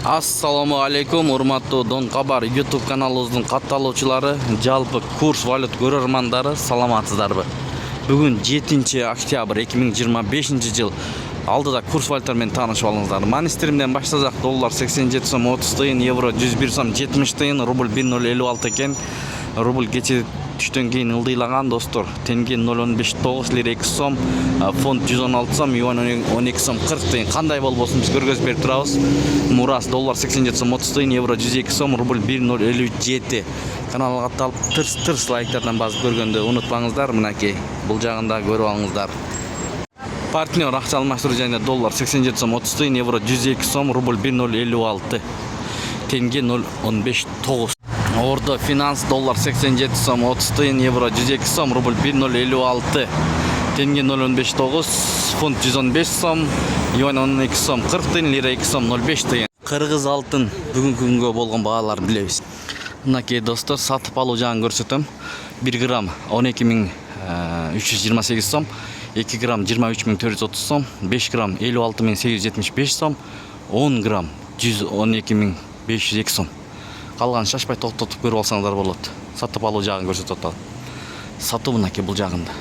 Assalamu alaikum, урматтуу Дон Кабар YouTube каналыбыздын катталуучулары, жалпы курс валют көрөрмандары, саламатсыздарбы? Бүгүн 7 октябрь 2025 жыл. Алдыда курс валютар менен таанышып алыңыздар. Манистеримден баштасак, доллар 87 сом 30 тыйын, евро 101 сом 70 тыйын, рубль 1056 экен. Рубль кече түштөн кийин ылдыйлаган достор. Тенге 0.15 лира 2 сом, фунт 116 сом, юан 12 сом 40 тыйын. Кандай болбосун биз көргөзүп берип турабыз. Мурас доллар 87 сом 30 тыйын, евро 102 сом, рубль 1057. Каналга катталып тырс лайктардан басып көргөндү унутпаңыздар. Мынакей бул жагында көрүп алыңыздар. Партнер акча алмаштыруу жайында доллар 87 сом 30 тыйын, евро 102 сом, рубль 1056. Тенге 0.15. Ордо финанс доллар 87 сом 30 тыйын, евро 102 сом, рубль 1056. Тенге 0.15, фунт 115 сом, юан 12 сом 40 тыйын, лира 2 сом 05 тыйын. Кыргыз алтын бүгүнкү күнгө болгон бааларын билебиз. Мынакей достор, сатып алуу жагын көрсөтөм. 1 грамм 12328 сом, 2 грамм 23430 сом, 5 грамм 56875 сом, 10 грамм 112502 сом. Калган шашпай токтотуп көрүп алсаңыздар болот. Сатып алуу жагын көрсөтүп атат. Сатуу мынакей бул жагында.